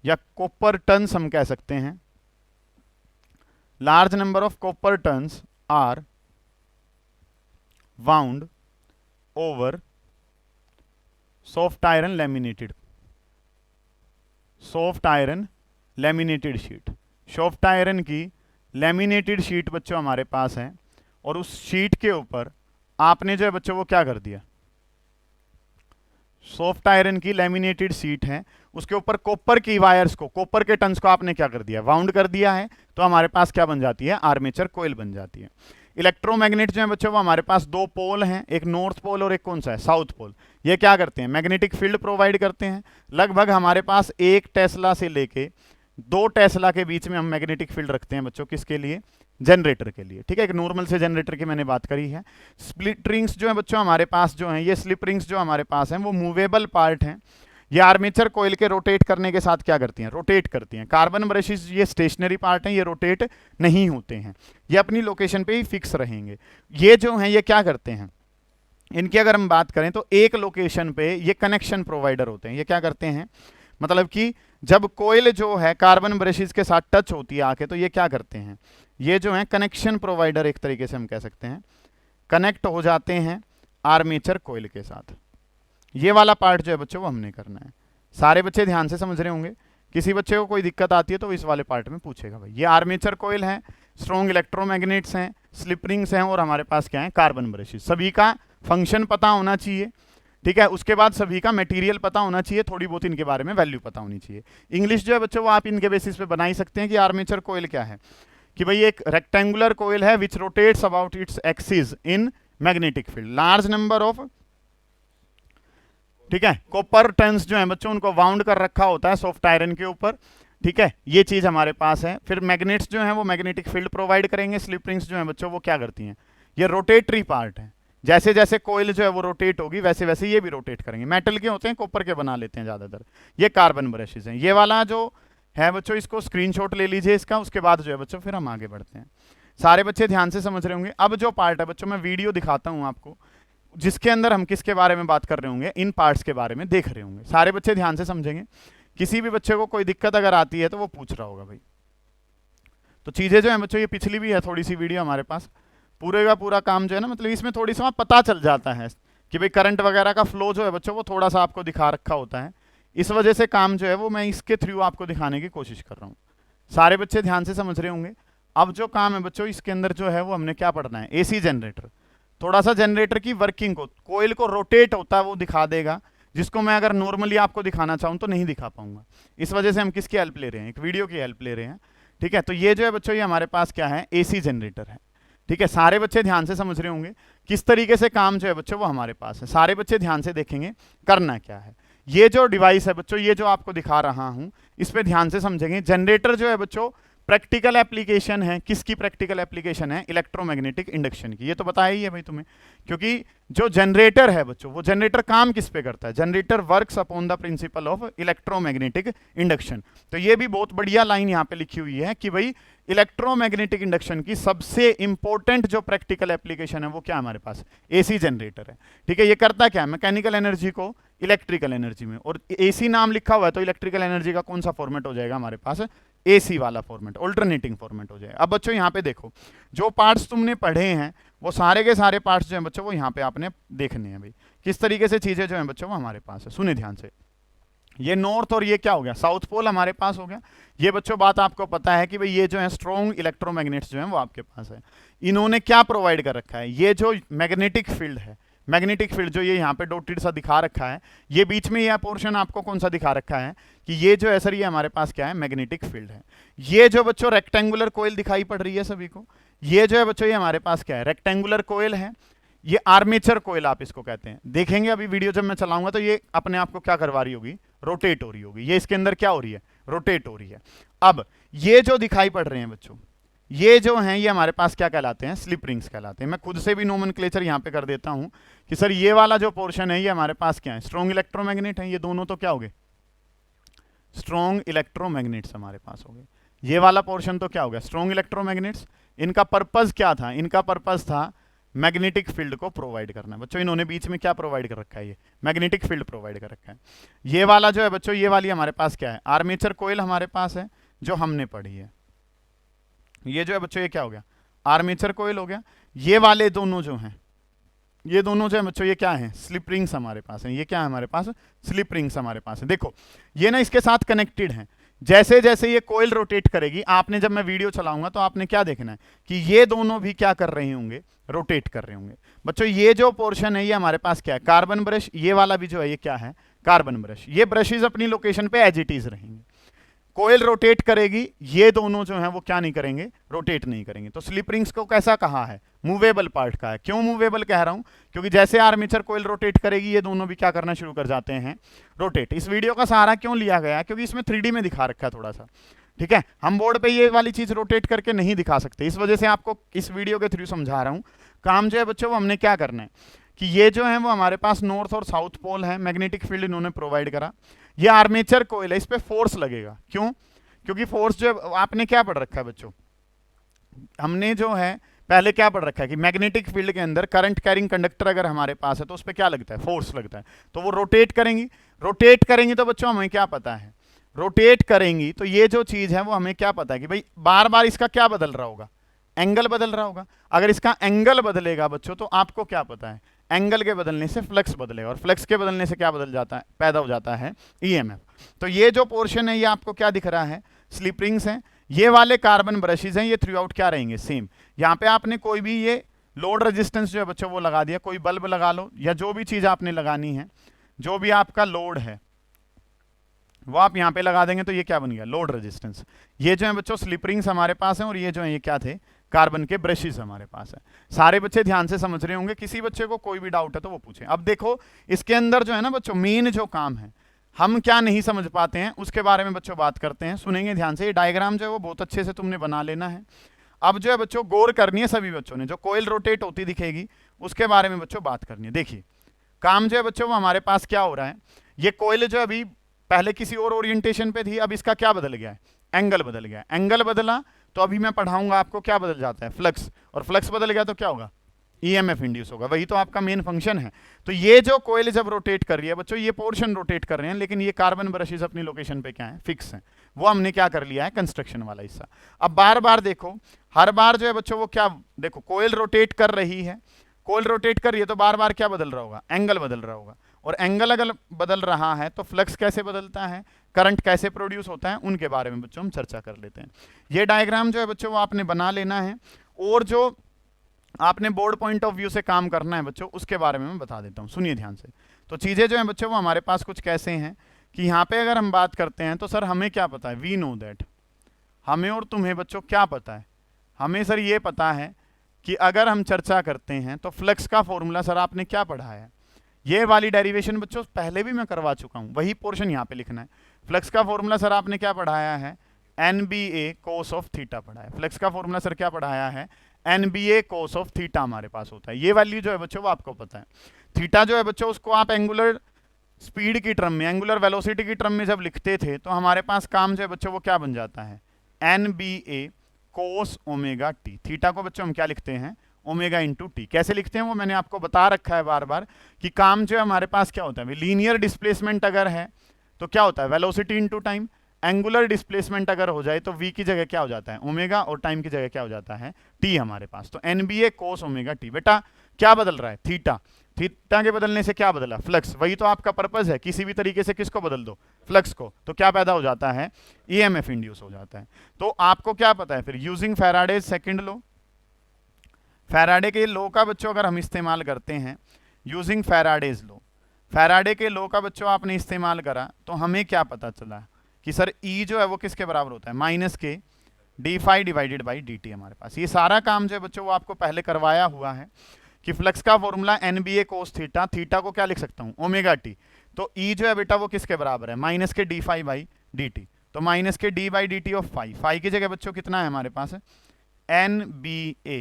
या कॉपर टन्स हम कह सकते हैं, large number of copper turns are wound over soft iron laminated, soft iron laminated sheet. Soft iron की लैमिनेटेड शीट बच्चों हमारे पास है और उस शीट के ऊपर आपने जो है बच्चों वो क्या कर दिया, सॉफ्ट आयरन की लैमिनेटेड शीट है, उसके ऊपर कॉपर की वायर्स को, कॉपर के टन्स को आपने क्या कर दिया, वाउंड कर दिया है, तो हमारे पास क्या बन जाती है, आर्मेचर कोयल बन जाती है। इलेक्ट्रोमैग्नेट जो है बच्चों वो हमारे पास दो पोल हैं, एक नॉर्थ पोल और एक कौन सा है, साउथ पोल। ये क्या करते हैं, मैग्नेटिक फील्ड प्रोवाइड करते हैं। लगभग हमारे पास 1 टेस्ला से लेके 2 टेस्ला के बीच में हम मैग्नेटिक फील्ड रखते हैं बच्चों, किसके लिए, जनरेटर के लिए। ठीक है, एक नॉर्मल से जनरेटर की मैंने बात करी है। स्प्लिट रिंग्स जो है बच्चों हमारे पास जो हैं, ये स्लिप रिंग्स जो हमारे पास हैं वो मूवेबल पार्ट हैं। ये आर्मेचर कोयल के रोटेट करने के साथ क्या करती हैं, रोटेट करती हैं। कार्बन ब्रशेस ये स्टेशनरी पार्ट हैं, ये रोटेट नहीं होते हैं, ये अपनी लोकेशन पे ही फिक्स रहेंगे। ये जो हैं ये क्या करते हैं, इनकी अगर हम बात करें तो एक लोकेशन पे ये कनेक्शन प्रोवाइडर होते हैं। ये क्या करते हैं, मतलब कि जब कोयल जो है कार्बन ब्रशेस के साथ टच होती है आके, तो ये क्या करते हैं, ये जो है कनेक्शन प्रोवाइडर एक तरीके से हम कह सकते हैं, कनेक्ट हो जाते हैं आर्मेचर कोयल के साथ। ये वाला पार्ट जो है बच्चों वो हमने करना है। सारे बच्चे ध्यान से समझ रहे होंगे, किसी बच्चे को कोई दिक्कत आती है तो इस वाले पार्ट में पूछेगा। भाई ये आर्मेचर कोयल है, स्ट्रॉन्ग इलेक्ट्रोमैग्नेट्स हैं, स्लिप रिंग्स हैं और हमारे पास क्या है, कार्बन ब्रशेस। सभी का फंक्शन पता होना चाहिए। ठीक है, उसके बाद सभी का मटेरियल पता होना चाहिए, थोड़ी बहुत इनके बारे में वैल्यू पता होनी चाहिए। इंग्लिश जो है बच्चों वो आप इनके बेसिस पे बना ही सकते हैं कि आर्मेचर कोयल क्या है, कि भाई एक रेक्टेंगुलर कोयल है which rotates about its axis in magnetic field, large number of, ठीक है, कॉपर टन्स जो है बच्चों उनको वाउंड कर रखा होता है सॉफ्ट आयरन के ऊपर। ठीक है, ये चीज हमारे पास है। फिर मैग्नेट्स जो है वो मैग्नेटिक फील्ड प्रोवाइड करेंगे। स्लिप रिंग्स जो है बच्चों वो क्या करती हैं, ये रोटेटरी पार्ट है, जैसे जैसे कोयल जो है वो रोटेट होगी वैसे वैसे ये भी रोटेट करेंगे। मेटल के होते हैं, कॉपर के बना लेते हैं ज़्यादातर। ये कार्बन ब्रशेज हैं। ये वाला जो है बच्चों, इसको स्क्रीनशॉट ले लीजिए इसका, उसके बाद जो है बच्चों फिर हम आगे बढ़ते हैं। सारे बच्चे ध्यान से समझ रहे होंगे। अब जो पार्ट है बच्चों, मैं वीडियो दिखाता हूँ आपको, जिसके अंदर हम किसके बारे में बात कर रहे होंगे, इन पार्ट्स के बारे में देख रहे होंगे। सारे बच्चे ध्यान से समझेंगे। किसी भी बच्चे को कोई दिक्कत अगर आती है तो वो पूछ रहा होगा भाई। तो चीज़ें जो है बच्चों, ये पिछली भी है थोड़ी सी वीडियो हमारे पास, पूरे का पूरा काम जो है ना, मतलब इसमें थोड़ी सा पता चल जाता है कि भाई करंट वगैरह का फ्लो जो है बच्चों वो थोड़ा सा आपको दिखा रखा होता है। इस वजह से काम जो है वो मैं इसके थ्रू आपको दिखाने की कोशिश कर रहा हूँ। सारे बच्चे ध्यान से समझ रहे होंगे। अब जो काम है बच्चों, इसके अंदर जो है वो हमने क्या पढ़ना है, एसी जनरेटर। थोड़ा सा जनरेटर की वर्किंग को, कोयल को रोटेट होता है वो दिखा देगा, जिसको मैं अगर नॉर्मली आपको दिखाना चाहूँ तो नहीं दिखा पाऊंगा। इस वजह से हम किसकी हेल्प ले रहे हैं, एक वीडियो की हेल्प ले रहे हैं। ठीक है, तो ये जो है बच्चों, ये हमारे पास क्या है, एसी जनरेटर है। ठीक है, सारे बच्चे ध्यान से समझ रहे होंगे किस तरीके से काम जो है बच्चों वो हमारे पास है। सारे बच्चे ध्यान से देखेंगे करना क्या है। ये जो डिवाइस है बच्चों, ये जो आपको दिखा रहा हूं, इस पे ध्यान से समझेंगे। जनरेटर जो है बच्चों प्रैक्टिकल एप्लीकेशन है। किसकी प्रैक्टिकल एप्लीकेशन है, इलेक्ट्रोमैग्नेटिक इंडक्शन की। ये तो बताया ही है भाई तुम्हें, क्योंकि जो जनरेटर है बच्चों, वो जनरेटर काम किस पे करता है, generator works upon the principle of electromagnetic induction. तो ये भी बहुत बढ़िया लाइन यहाँ पे लिखी हुई है कि भाई इलेक्ट्रोमैग्नेटिक इंडक्शन की सबसे इंपॉर्टेंट जो प्रैक्टिकल एप्लीकेशन है वो क्या हमारे पास, एसी जनरेटर है। ठीक है, ये करता क्या है, मैकेनिकल एनर्जी को इलेक्ट्रिकल एनर्जी में, और एसी नाम लिखा हुआ है तो इलेक्ट्रिकल एनर्जी का कौन सा फॉर्मेट हो जाएगा हमारे पास, एसी वाला फॉर्मेट, ऑल्टरनेटिंग फॉर्मेट हो जाएगा। अब बच्चों यहाँ पे देखो, जो पार्ट्स तुमने पढ़े हैं वो सारे के सारे पार्ट्स जो हैं बच्चों वो यहाँ पे आपने देखने हैं भाई, किस तरीके से चीजें जो हैं बच्चों वो हमारे पास है। सुने ध्यान से, ये नॉर्थ और ये क्या हो गया, साउथ पोल हमारे पास हो गया। ये बच्चों बात आपको पता है कि भाई ये जो है स्ट्रॉन्ग इलेक्ट्रोमैग्नेट्स जो हैं वो आपके पास है। इन्होंने क्या प्रोवाइड कर रखा है, ये जो मैग्नेटिक फील्ड है, मैग्नेटिक फील्ड जो ये यहाँ पे डॉटेड सा दिखा रखा है, ये बीच में यह पोर्शन आपको कौन सा दिखा रखा है कि ये जो है सर, ये हमारे पास क्या है, मैग्नेटिक फील्ड है। ये जो बच्चों रेक्टेंगुलर कोयल दिखाई पड़ रही है सभी को, ये जो है बच्चों ये हमारे पास क्या है, रेक्टेंगुलर कोयल है। ये आर्मेचर कोयल आप इसको कहते हैं। देखेंगे अभी वीडियो जब मैं चलाऊंगा तो ये अपने आप को क्या करवा रही होगी, रोटेट हो रही होगी। ये इसके अंदर क्या हो रही है, रोटेट हो रही है। अब ये जो दिखाई पड़ रहे हैं बच्चों, ये जो हैं ये हमारे पास क्या कहलाते हैं, स्लिप रिंग्स कहलाते हैं। मैं खुद से भी नोमेनक्लेचर यहाँ पे कर देता हूँ कि सर ये वाला जो पोर्शन है ये हमारे पास क्या है, स्ट्रॉन्ग इलेक्ट्रोमैग्नेट है। ये दोनों तो क्या हो गए, स्ट्रॉन्ग इलेक्ट्रोमैग्नेट्स हमारे पास हो गए। ये वाला पोर्शन तो क्या हो गया, स्ट्रॉन्ग इलेक्ट्रोमैग्नेट्स। इनका पर्पज क्या था, इनका पर्पज था मैग्नेटिक फील्ड को प्रोवाइड करना। बच्चों इन्होंने बीच में क्या प्रोवाइड कर रखा है, ये मैग्नेटिक फील्ड प्रोवाइड कर रखा है। ये वाला जो है बच्चों, ये वाली हमारे पास क्या है, आर्मेचर कोयल हमारे पास है जो हमने पढ़ी है। ये जो है बच्चों ये क्या हो गया, आर्मेचर कोयल हो गया। ये वाले दोनों जो हैं, ये दोनों जो है बच्चों ये क्या है, स्लिप रिंग्स हमारे पास हैं। ये क्या है हमारे पास, स्लिप रिंग्स हमारे पास है। देखो ये ना इसके साथ कनेक्टेड हैं। जैसे जैसे ये कोयल रोटेट करेगी, आपने जब मैं वीडियो चलाऊंगा तो आपने क्या देखना है कि ये दोनों भी क्या कर रहे होंगे, रोटेट कर रहे होंगे। बच्चों ये जो पोर्शन है ये हमारे पास क्या है, कार्बन ब्रश। ये वाला भी जो है ये क्या है, कार्बन ब्रश। ये ब्रशेज अपनी लोकेशन पे एज इट इज रहेंगे। कोयल रोटेट करेगी, ये दोनों जो हैं वो क्या नहीं करेंगे, रोटेट नहीं करेंगे। तो स्लिप रिंग्स को कैसा कहा है, मूवेबल पार्ट का है। क्यों मूवेबल कह रहा हूं, क्योंकि जैसे आर्मेचर कोयल रोटेट करेगी, ये दोनों भी क्या करना शुरू कर जाते हैं, रोटेट। इस वीडियो का सहारा क्यों लिया गया है, क्योंकि इसमें 3D में दिखा रखा है थोड़ा सा। ठीक है, हम बोर्ड पे ये वाली चीज रोटेट करके नहीं दिखा सकते, इस वजह से आपको इस वीडियो के थ्रू समझा रहा हूं। काम जो है बच्चों वो हमने क्या करना है कि ये जो है वो हमारे पास नॉर्थ और साउथ पोल है, मैग्नेटिक फील्ड इन्होंने प्रोवाइड करा। ये आर्मेचर कोयल है, इस पर फोर्स लगेगा। क्यों, क्योंकि फोर्स जो आपने क्या पढ़ रखा है बच्चों, हमने जो है पहले क्या पढ़ रखा है कि मैग्नेटिक फील्ड के अंदर करंट कैरिंग कंडक्टर अगर हमारे पास है तो उस पर क्या लगता है, फोर्स लगता है। तो वो रोटेट करेंगी, रोटेट करेंगी तो बच्चों हमें क्या पता है, रोटेट करेंगी तो ये जो चीज है वो हमें क्या पता है कि भाई बार बार इसका क्या बदल रहा होगा, एंगल बदल रहा होगा। अगर इसका एंगल बदलेगा बच्चों तो आपको क्या पता है, एंगल के बदलने से फ्लक्स बदलेगा, और फ्लक्स के बदलने से क्या बदल जाता है, पैदा हो जाता है ईएमएफ। तो ये जो पोर्शन है ये आपको क्या दिख रहा है, स्लिप रिंग्स हैं। ये वाले कार्बन ब्रशेज हैं, ये थ्रू आउट क्या रहेंगे, सेम। यहाँ पे आपने कोई भी ये लोड रेजिस्टेंस जो है बच्चों वो लगा दिया, कोई बल्ब लगा लो या जो भी चीज आपने लगानी है, जो भी आपका लोड है वो आप यहाँ पे लगा देंगे तो ये क्या बन गया, लोड रेजिस्टेंस। ये जो है बच्चों स्लिप रिंग्स हमारे पास हैं, और ये जो है ये क्या थे, कार्बन के ब्रशेस हमारे पास है। सारे बच्चे ध्यान से समझ रहे होंगे, किसी बच्चे को कोई भी डाउट है तो वो पूछे। अब देखो इसके अंदर जो है ना बच्चों, मेन जो काम है, हम क्या नहीं समझ पाते हैं उसके बारे में बच्चों बात करते हैं। सुनेंगे ध्यान से, ये डायग्राम जो है वो बहुत अच्छे से तुमने बना लेना है। अब जो है बच्चों गौर करनी है सभी बच्चों ने, जो कोयल रोटेट होती दिखेगी उसके बारे में बच्चों बात करनी है। देखिए काम जो है बच्चों वो हमारे पास क्या हो रहा है, ये कोयल जो अभी पहले किसी और ओरिएंटेशन पे थी, अब इसका क्या बदल गया है, एंगल बदल गया। एंगल बदला तो अभी मैं पढ़ाऊंगा आपको क्या बदल जाता है, फ्लक्स, और फ्लक्स बदल गया तो क्या होगा, ईएमएफ इंड्यूस होगा, वही तो आपका मेन फंक्शन है। तो ये जो कोयल जब रोटेट कर रही है बच्चों, ये पोर्शन रोटेट कर रहे हैं, लेकिन ये कार्बन ब्रशेस अपनी लोकेशन पे क्या है, फिक्स है। वो हमने क्या कर लिया है, कंस्ट्रक्शन वाला हिस्सा। अब बार बार देखो, हर बार जो है बच्चों वो क्या, देखो कोयल रोटेट कर रही है, कोयल रोटेट कर रही है तो बार बार क्या बदल रहा होगा, एंगल बदल रहा होगा। और एंगल अगर बदल रहा है तो फ्लक्स कैसे बदलता है, करंट कैसे प्रोड्यूस होता है, उनके बारे में बच्चों हम चर्चा कर लेते हैं। ये डायग्राम जो है बच्चों वो आपने बना लेना है, और जो आपने बोर्ड पॉइंट ऑफ व्यू से काम करना है बच्चों उसके बारे में मैं बता देता हूँ, सुनिए ध्यान से। तो चीज़ें जो हैं बच्चों वो हमारे पास कुछ कैसे हैं कि यहाँ पे अगर हम बात करते हैं तो सर हमें क्या पता है, वी नो दैट, हमें और तुम्हें बच्चों क्या पता है, हमें सर ये पता है कि अगर हम चर्चा करते हैं तो फ्लक्स का फॉर्मूला सर आपने क्या पढ़ा है, ये वाली डेरिवेशन बच्चों पहले भी मैं करवा चुका हूँ, वही पोर्शन यहाँ पे लिखना है। फ्लक्स का फॉर्मूला सर आपने क्या पढ़ाया है, NBA cos ऑफ थीटा पढ़ा है। फ्लक्स का फॉर्मूला सर क्या पढ़ाया है, NBA cos ऑफ थीटा हमारे पास होता है। ये वैल्यू जो है बच्चों वो आपको पता है। थीटा जो है बच्चों उसको आप एंगुलर स्पीड की टर्म में, एंगुलर वेलोसिटी की टर्म में जब लिखते थे तो हमारे पास काम जो है बच्चों वो क्या बन जाता है, NBA cos omega T. Theta को बच्चों हम क्या लिखते हैं, ओमेगा इंटू टी। कैसे लिखते हैं वो मैंने आपको बता रखा है बार बार कि काम जो है हमारे पास क्या होता है, लीनियर डिस्प्लेसमेंट अगर है तो क्या होता है, velocity into time. Angular displacement अगर हो जाए तो v की जगह क्या हो जाता है, ओमेगा, और टाइम की जगह क्या हो जाता है, t हमारे पास। तो NBA cos ओमेगा टी। बेटा क्या बदल रहा है, थीटा। थीटा के बदलने से क्या बदला, फ्लक्स। वही तो आपका पर्पस है, किसी भी तरीके से किसको बदल दो, फ्लक्स को, तो क्या पैदा हो जाता है, EMF इंड्यूस हो जाता है। तो आपको क्या पता है फिर, using Faraday's second law, Faraday के लॉ का बच्चों अगर हम इस्तेमाल करते हैं, यूजिंग फैराडेज लॉ, फैराडे के लॉ का बच्चों आपने इस्तेमाल करा तो हमें क्या पता चला कि सर E जो है वो किसके बराबर होता है, माइनस के D phi divided by D T. हमारे पास ये सारा काम जो है बच्चों वो आपको पहले करवाया हुआ है कि फ्लक्स का formula NBA cos theta, theta को क्या लिख सकता हूँ, ओमेगा टी। तो E जो है बेटा वो किसके बराबर है, माइनस के D phi by D t. तो माइनस के d by D t of phi, phi की जगह बच्चों कितना है हमारे पास, NBA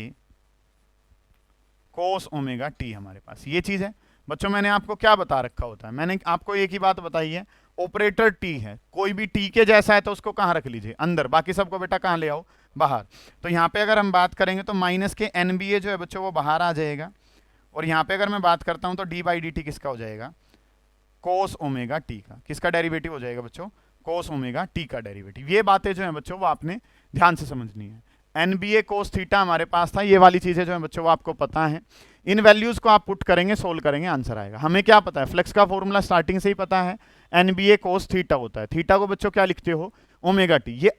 cos ओमेगा टी हमारे पास। ये चीज है बच्चों, मैंने आपको क्या बता रखा होता है, मैंने आपको एक ही बात बताई है, ऑपरेटर टी है, कोई भी टी के जैसा है तो उसको कहाँ रख लीजिए, अंदर, बाकी सबको बेटा कहाँ ले आओ, बाहर। तो यहाँ पे अगर हम बात करेंगे तो माइनस के NBA जो है बच्चों वो बाहर आ जाएगा, और यहाँ पे अगर मैं बात करता हूँ तो डी बाई डी टी किसका हो जाएगा, कोस ओमेगा टी का। किसका डेरिवेटिव हो जाएगा बच्चों, कोस ओमेगा टी का डेरिवेटिव। ये बातें जो है बच्चों वो आपने ध्यान से समझनी है। NBA cos थीटा हमारे पास था, ये वाली चीजें जो है बच्चों वो आपको पता है। इन वैल्यूज को आप पुट करेंगे, सोल्व करेंगे, आंसर आएगा। हमें क्या पता है, फ्लक्स का फॉर्मूला स्टार्टिंग से ही पता है, NBA cos थीटा होता है। थीटा को बच्चों क्या लिखते हो, ओमेगा टी। ये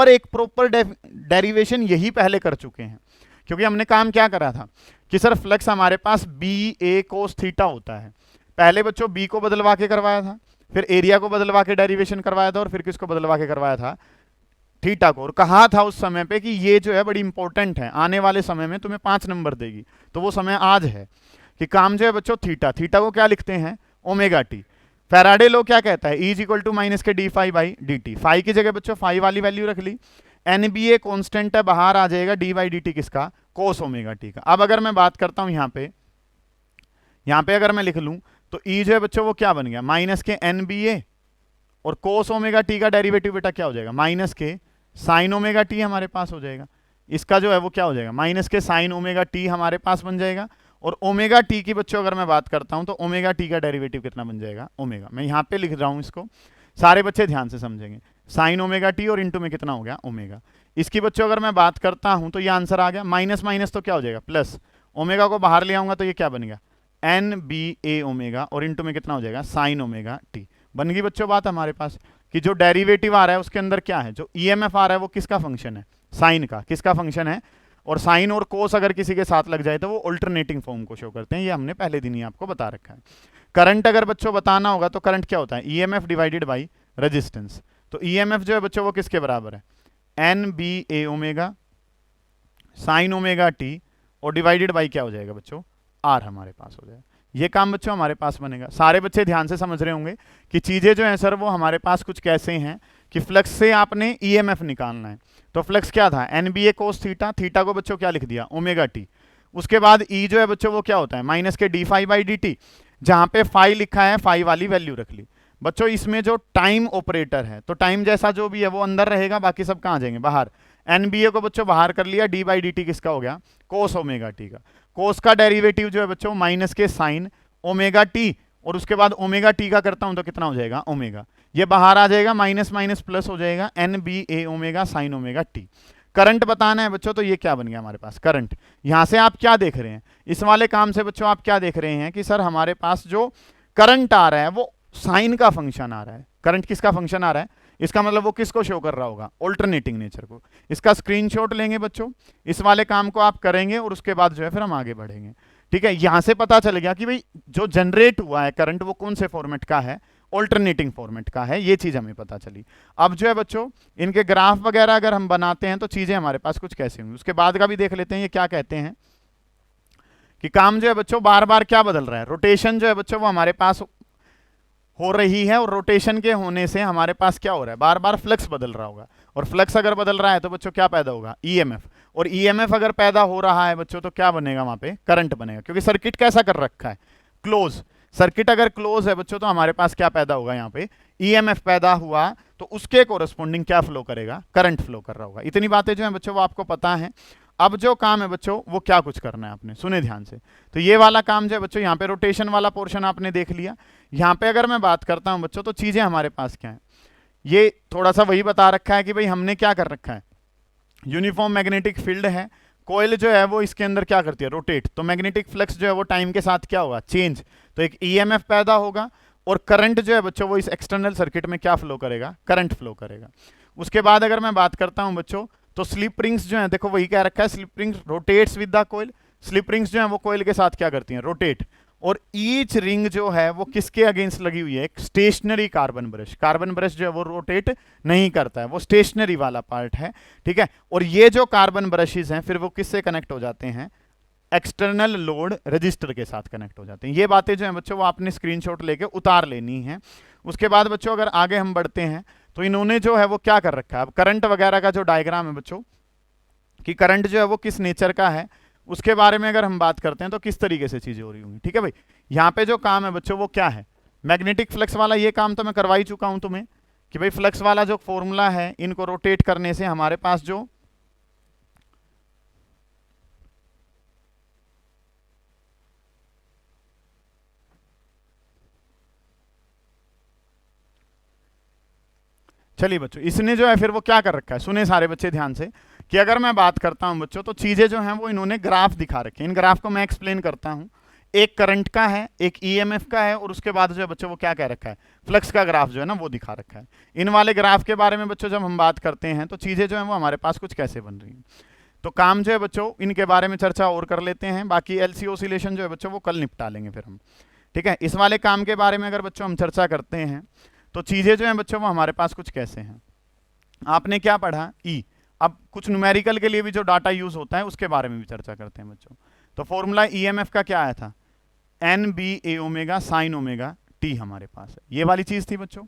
एक प्रॉपर डेरिवेशन यही पहले कर चुके हैं, क्योंकि हमने काम क्या करा था कि सर फ्लक्स हमारे पास BA cos थीटा होता है। पहले बच्चों B को बदलवा के करवाया था, फिर एरिया को बदलवा के डेरिवेशन करवाया था, और फिर किसको बदलवा के करवाया था, थीटा को। और कहा था उस समय पे कि ये जो है बड़ी इंपॉर्टेंट है, आने वाले समय में तुम्हें 5 नंबर देगी। तो वो समय आज है कि काम जो है बच्चों थीटा, थीटा को क्या लिखते हैं, ओमेगा टी। फैराडे लॉ क्या कहता है, E is equal to minus के D phi by D T. Phi की जगह बच्चों फाई वाली वैल्यू रख ली, NBA कांस्टेंट है, बाहर आ जाएगा डी बाई डी टी किसका, कोस ओमेगा टी का। अब अगर मैं बात करता हूं यहाँ पे अगर मैं लिख लूं तो E जो है बच्चों वो क्या बन गया, माइनस के NBA, और कोस ओमेगा टी का डेरिवेटिव बेटा क्या हो जाएगा, माइनस के साइन ओमेगा टी हमारे पास हो जाएगा। इसका जो है वो क्या हो जाएगा, माइनस के साइन ओमेगा टी हमारे पास बन जाएगा। और ओमेगा टी की बच्चों अगर मैं बात करता हूं तो ओमेगा टी का डेरिवेटिव कितना बन जाएगा, ओमेगा। मैं यहाँ पे लिख रहा हूं इसको, सारे बच्चे ध्यान से समझेंगे। साइन ओमेगा टी और इंटू में कितना हो गया, ओमेगा। इसकी बच्चों अगर मैं बात करता हूं तो ये आंसर आ गया, माइनस माइनस तो क्या हो जाएगा, प्लस। ओमेगा को बाहर ले आऊंगा तो ये क्या बन गया, NBA ओमेगा, और इंटू में कितना हो जाएगा, साइन ओमेगा टी। बन गई बच्चों बात हमारे पास कि जो डेरिवेटिव आ रहा है उसके अंदर क्या है, जो EMF आ रहा है वो किसका फंक्शन है, साइन का। किसका फंक्शन है, और साइन और कोस अगर किसी के साथ लग जाए तो वो अल्टरनेटिंग फॉर्म को शो करते हैं। ये हमने पहले दिन ही आपको बता रखा है। करंट अगर बच्चों बताना होगा तो करंट क्या होता है, EMF डिवाइडेड बाई रेजिस्टेंस। तो EMF जो है बच्चों वो किसके बराबर है, NBA omega sine omega T, और डिवाइडेड बाई क्या हो जाएगा बच्चों, R हमारे पास हो जाएगा। ये काम बच्चों हमारे पास बनेगा। सारे बच्चे ध्यान से समझ रहे होंगे कि चीजें जो हैं सर वो हमारे पास कुछ कैसे हैं कि फ्लक्स से आपने EMF निकालना है। तो फ्लक्स क्या था, एन बी ए कोस थीटा, थीटा को बच्चों क्या लिख दिया, ओमेगा टी। उसके बाद ई जो है बच्चों वो क्या होता है, माइनस के D phi by D t, जहां पे फाई लिखा है फाई वाली वैल्यू रख ली। बच्चों इसमें जो टाइम ऑपरेटर है, तो टाइम जैसा जो भी है वो अंदर रहेगा, बाकी सब कहाँ जाएंगे, बाहर। एन बी ए को बच्चों बाहर कर लिया, डी बाई डी टी किसका हो गया, कोस ओमेगा टी का। कोस का डेरिवेटिव जो है बच्चों माइनस के साइन ओमेगा टी, और उसके बाद ओमेगा टी का करता हूं तो कितना हो जाएगा, ओमेगा। ये बाहर आ जाएगा, माइनस माइनस प्लस हो जाएगा, N B A omega sine omega T. Current बताना है बच्चों, तो ये क्या बन गया हमारे पास, करंट। यहां से आप क्या देख रहे हैं, इस वाले काम से बच्चों आप क्या देख रहे हैं कि सर हमारे पास जो करंट आ रहा है वो साइन का फंक्शन आ रहा है। करंट किसका फंक्शन आ रहा है, इसका मतलब वो किसको शो कर रहा होगा, ऑल्टरनेटिंग नेचर को। इसका स्क्रीनशॉट लेंगे बच्चों, इस वाले काम को आप करेंगे और उसके बाद जो है फिर हम आगे बढ़ेंगे। ठीक है, यहां से पता चल गया कि भाई जो जनरेट हुआ है करंट वो कौन से फॉर्मेट का है, ऑल्टरनेटिंग फॉर्मेट का है, ये चीज हमें पता चली। अब जो है बच्चों इनके ग्राफ वगैरह अगर हम बनाते हैं तो चीजें हमारे पास कुछ कैसे होंगी, उसके बाद का भी देख लेते हैं। ये क्या कहते हैं कि काम जो है बच्चों बार बार क्या बदल रहा है, रोटेशन जो है बच्चों वो हमारे पास हो रही है, और रोटेशन के होने से हमारे पास क्या हो रहा है, बार बार फ्लक्स बदल रहा होगा। और फ्लक्स अगर बदल रहा है तो बच्चों क्या पैदा होगा, ईएमएफ। और ईएमएफ अगर पैदा हो रहा है बच्चों तो क्या बनेगा, वहां पे करंट बनेगा, क्योंकि सर्किट कैसा कर रखा है, क्लोज। सर्किट अगर क्लोज है बच्चों तो हमारे पास क्या पैदा होगा, यहाँ पे ईएमएफ पैदा हुआ, तो उसके कोरस्पोंडिंग क्या फ्लो करेगा, करंट फ्लो कर रहा होगा। इतनी बातें जो है बच्चों वो आपको पता है। अब जो काम है बच्चों वो क्या कुछ करना है आपने, सुने ध्यान से। तो ये वाला काम जो है बच्चों, यहाँ पे रोटेशन वाला पोर्शन आपने देख लिया। यहाँ पे अगर मैं बात करता हूं बच्चों तो चीजें हमारे पास क्या है, ये थोड़ा सा वही बता रखा है कि भाई हमने क्या कर रखा है, यूनिफॉर्म मैग्नेटिक फील्ड है, कोयल जो है वो इसके अंदर क्या करती है, रोटेट। तो मैग्नेटिक फ्लक्स जो है वो टाइम के साथ क्या होगा, चेंज। तो एक ईएमएफ पैदा होगा, और करंट जो है बच्चों वो इस एक्सटर्नल सर्किट में क्या फ्लो करेगा, करंट फ्लो करेगा। उसके बाद अगर मैं बात करता हूं बच्चों तो स्लिप रिंग्स जो है, देखो वही कह रखा है, slip rings rotates with the coil. Slip rings जो है वो कोयल के साथ क्या करती हैं, रोटेट। और ईच रिंग जो है वो किसके अगेंस्ट लगी हुई है, एक stationary carbon brush. Carbon brush जो है वो रोटेट नहीं करता है, वो स्टेशनरी वाला पार्ट है। ठीक है, और ये जो कार्बन ब्रशेस हैं फिर वो किससे कनेक्ट हो जाते हैं, एक्सटर्नल लोड रजिस्टर के साथ कनेक्ट हो जाते हैं। ये बातें जो हैं बच्चों वो आपने स्क्रीनशॉट लेके उतार लेनी है। उसके बाद बच्चों अगर आगे हम बढ़ते हैं तो इन्होंने जो है वो क्या कर रखा है, अब करंट वगैरह का जो डायग्राम है बच्चों, कि करंट जो है वो किस नेचर का है, उसके बारे में अगर हम बात करते हैं तो किस तरीके से चीजें हो रही होंगी। ठीक है भाई, यहाँ पे जो काम है बच्चों वो क्या है, मैग्नेटिक फ्लक्स वाला ये काम तो मैं करवा ही चुका हूं तुम्हें, कि भाई फ्लक्स वाला जो फॉर्मूला है, इनको रोटेट करने से हमारे पास जो चलिए बच्चों, इसने जो है फिर वो क्या कर रखा है, सुने सारे बच्चे ध्यान से, कि अगर मैं बात करता हूं बच्चों तो चीजें जो हैं वो इन्होंने ग्राफ दिखा रखे हैं। इन ग्राफ को मैं एक्सप्लेन करता हूं। एक करंट का है, एक ईएमएफ का है, और उसके बाद जो है बच्चों वो क्या कह रखा है, फ्लक्स का ग्राफ जो है ना वो दिखा रखा है। इन वाले ग्राफ के बारे में बच्चों जब हम बात करते हैं तो चीजें जो है वो हमारे पास कुछ कैसे बन रही हैं। तो काम जो है बच्चों इनके बारे में चर्चा और कर लेते हैं, बाकी एलसी ओसिलेशन जो है बच्चों वो कल निपटा लेंगे फिर हम। ठीक है, इस वाले काम के बारे में अगर बच्चों हम चर्चा करते हैं तो चीजें जो हैं बच्चों वो हमारे पास कुछ कैसे हैं। आपने क्या पढ़ा, ई। अब कुछ न्यूमेरिकल के लिए भी जो डाटा यूज होता है उसके बारे में भी चर्चा करते हैं बच्चों। तो फॉर्मूला ईएमएफ का क्या आया था, N B A omega sine omega t हमारे पास है, ये वाली चीज थी बच्चों।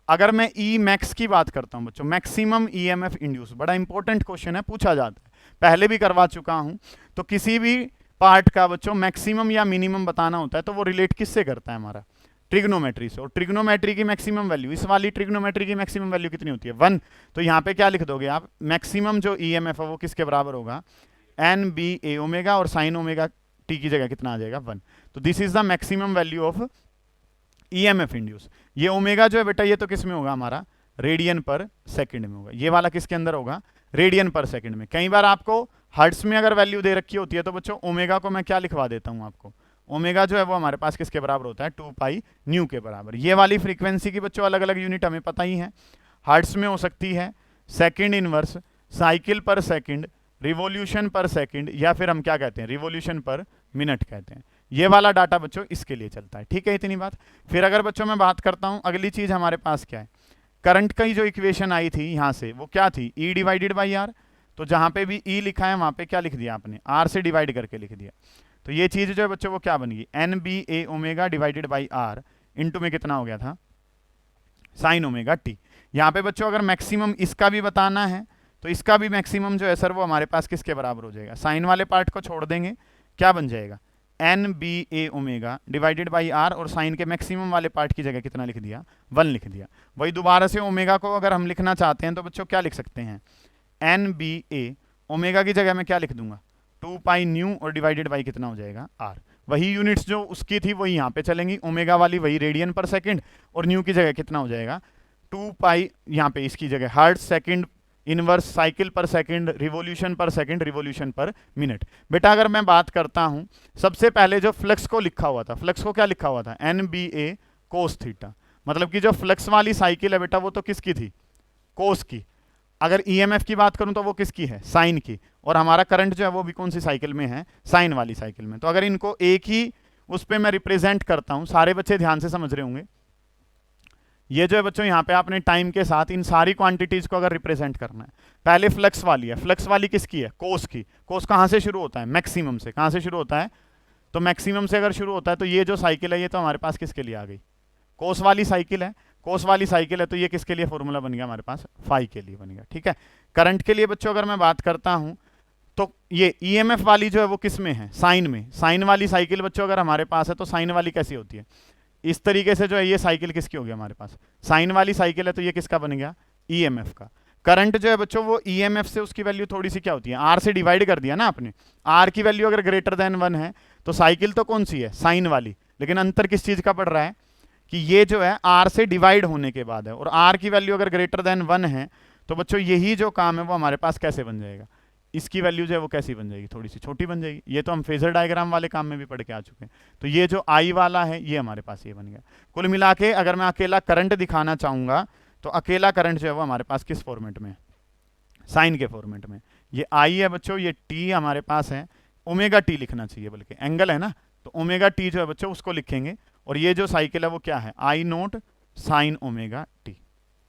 अगर मैं ई मैक्स की बात करता हूं बच्चों, मैक्सिमम ईएमएफ इंड्यूस, बड़ा इंपॉर्टेंट क्वेश्चन है, पूछा जाता है, पहले भी करवा चुका हूं। तो किसी भी पार्ट का बच्चों मैक्सिमम या मिनिमम बताना होता है तो वो रिलेट किससे करता है, हमारा ट्रिग्नोमेट्री से। और ट्रिग्नोमेट्री की मैक्सिमम वैल्यू, इस वाली ट्रिग्नोमेट्री की मैक्सिमम वैल्यू कितनी होती है, 1। तो यहाँ पे क्या लिख दोगे आप, मैक्सिमम जो ईएमएफ है वो किसके बराबर होगा, एन बी ए ओमेगा, और साइन ओमेगा टी की जगह कितना आ जाएगा, 1। तो this is the maximum value of EMF induce. ये ओमेगा जो है बेटा ये तो किस में होगा, हमारा रेडियन पर सेकंड में होगा। ये वाला किसके अंदर होगा, रेडियन पर सेकंड में। कई बार आपको हर्ट्स में अगर वैल्यू दे रखी होती है तो बच्चों ओमेगा को मैं क्या लिखवा देता हूं आपको, ओमेगा जो है वो हमारे पास किसके बराबर होता है, 2 पाई न्यू के बराबर। ये वाली फ्रीक्वेंसी की बच्चों अलग अलग यूनिट हमें पता ही है, हर्ट्स में हो सकती है सेकंड इनवर्स, साइकिल पर सेकंड, रिवॉल्यूशन पर सेकंड, या फिर हम क्या कहते हैं, रिवॉल्यूशन पर मिनट कहते हैं। ये वाला डाटा बच्चों इसके लिए चलता है। ठीक है, इतनी बात। फिर अगर बच्चों मैं बात करता हूं, अगली चीज हमारे पास क्या है, करंट की जो इक्वेशन आई थी यहां से वो क्या थी, ई डिवाइडेड बाई आर। तो जहां पे भी ई लिखा है वहां पे क्या लिख दिया आपने, आर से डिवाइड करके लिख दिया। तो ये चीज जो है बच्चों वो क्या बनेगी, N B A omega divided by R, into में कितना हो गया था, साइन ओमेगा टी। यहाँ पे बच्चों अगर मैक्सिमम इसका भी बताना है तो तो इसका भी मैक्सिमम जो है सर वो हमारे पास किसके बराबर हो जाएगा, साइन वाले पार्ट को छोड़ देंगे, क्या बन जाएगा N B A omega divided by R, और साइन के मैक्सिमम वाले पार्ट की जगह कितना लिख दिया 1 लिख दिया। वही दोबारा से ओमेगा को अगर हम लिखना चाहते हैं तो बच्चों क्या लिख सकते हैं, एन बी ए ओमेगा की जगह मैं क्या लिख दूंगा 2 पाई न्यू और डिवाइडेड बाई कितना हो जाएगा आर। वही यूनिट्स जो उसकी थी वही यहाँ पे चलेंगी, ओमेगा वाली वही रेडियन पर सेकंड, और न्यू की जगह कितना हो जाएगा 2 पाई, यहाँ पे इसकी जगह हर्ट्ज सेकंड इनवर्स साइकिल पर second revolution per second revolution per minute. बेटा अगर मैं बात करता हूं, सबसे पहले जो फ्लक्स को लिखा हुआ था, फ्लक्स को क्या लिखा हुआ था एन बी ए कोस थीटा, मतलब कि जो फ्लक्स वाली साइकिल है बेटा वो तो किसकी थी कोस की। अगर ईएमएफ की बात करूं तो वो किसकी है साइन की, और हमारा करंट जो है वो भी कौन सी साइकिल में है साइन वाली साइकिल में। तो अगर इनको एक ही उस पर मैं रिप्रेजेंट करता हूं, सारे बच्चे ध्यान से समझ रहे होंगे, ये जो है बच्चों यहाँ पे आपने टाइम के साथ इन सारी क्वांटिटीज को अगर रिप्रेजेंट करना है, पहले फ्लक्स वाली है, फ्लक्स वाली किसकी है कोस की, कोस कहाँ से शुरू होता है मैक्सिमम से, कहाँ से शुरू होता है तो मैक्सिमम से अगर शुरू होता है तो ये जो साइकिल है ये तो हमारे पास किसके लिए आ गई कोस वाली साइकिल है, कोस वाली साइकिल है तो ये किसके लिए फॉर्मूला बन गया हमारे पास फाई के लिए बन गया। ठीक है, करंट के लिए बच्चों अगर मैं बात करता हूं तो ये ईएमएफ वाली जो है वो किस में है साइन में, साइन वाली साइकिल बच्चों अगर हमारे पास है तो साइन वाली कैसी होती है इस तरीके से, जो है ये साइकिल किसकी हो गई हमारे पास साइन वाली साइकिल है तो ये किसका बन गया ईएमएफ का। करंट जो है बच्चों वो ईएमएफ से उसकी वैल्यू थोड़ी सी क्या होती है आर से डिवाइड कर दिया ना आपने, आर की वैल्यू अगर ग्रेटर देन 1 है तो साइकिल तो कौन सी है साइन वाली, लेकिन अंतर किस चीज का पड़ रहा है कि ये जो है आर से डिवाइड होने के बाद है, और आर की वैल्यू अगर ग्रेटर देन 1 है तो बच्चों यही जो काम है वो हमारे पास कैसे बन जाएगा, इसकी वैल्यू जो है वो कैसी बन जाएगी थोड़ी सी छोटी बन जाएगी। ये तो हम फेजर डायग्राम वाले काम में भी पढ़ के आ चुके हैं। तो ये जो आई वाला है ये हमारे पास ये बन गया। कुल मिला के अगर मैं अकेला करंट दिखाना चाहूंगा तो अकेला करंट जो है वो हमारे पास किस फॉर्मेट में साइन के फॉर्मेट में, ये आई है बच्चों, ये टी हमारे पास है, ओमेगा टी लिखना चाहिए बल्कि एंगल है ना, तो ओमेगा टी जो है बच्चों उसको लिखेंगे, और ये जो साइकिल है वो क्या है आई नोट साइन ओमेगा टी,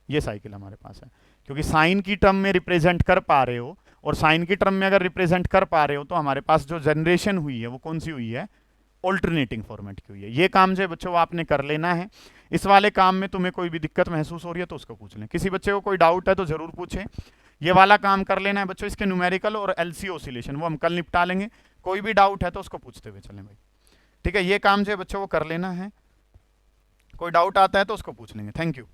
ये साइकिल हमारे पास है। क्योंकि साइन की टर्म में रिप्रेजेंट कर पा रहे हो, और साइन की टर्म में अगर रिप्रेजेंट कर पा रहे हो तो हमारे पास जो जनरेशन हुई है वो कौन सी हुई है ऑल्टरनेटिंग फॉर्मेट की हुई है। ये काम जो है बच्चों आपने कर लेना है। इस वाले काम में तुम्हें कोई भी दिक्कत महसूस हो रही है तो उसको पूछ लें, किसी बच्चे को कोई डाउट है तो जरूर पूछें। ये वाला काम कर लेना है बच्चों, इसके न्यूमेरिकल और एलसी ऑसिलेशन वो हम कल निपटा लेंगे, कोई भी डाउट है तो उसको पूछते हुए चलें भाई। ठीक है, ये काम जो है बच्चों वो कर लेना है, कोई डाउट आता है तो उसको पूछ लेंगे। Thank you.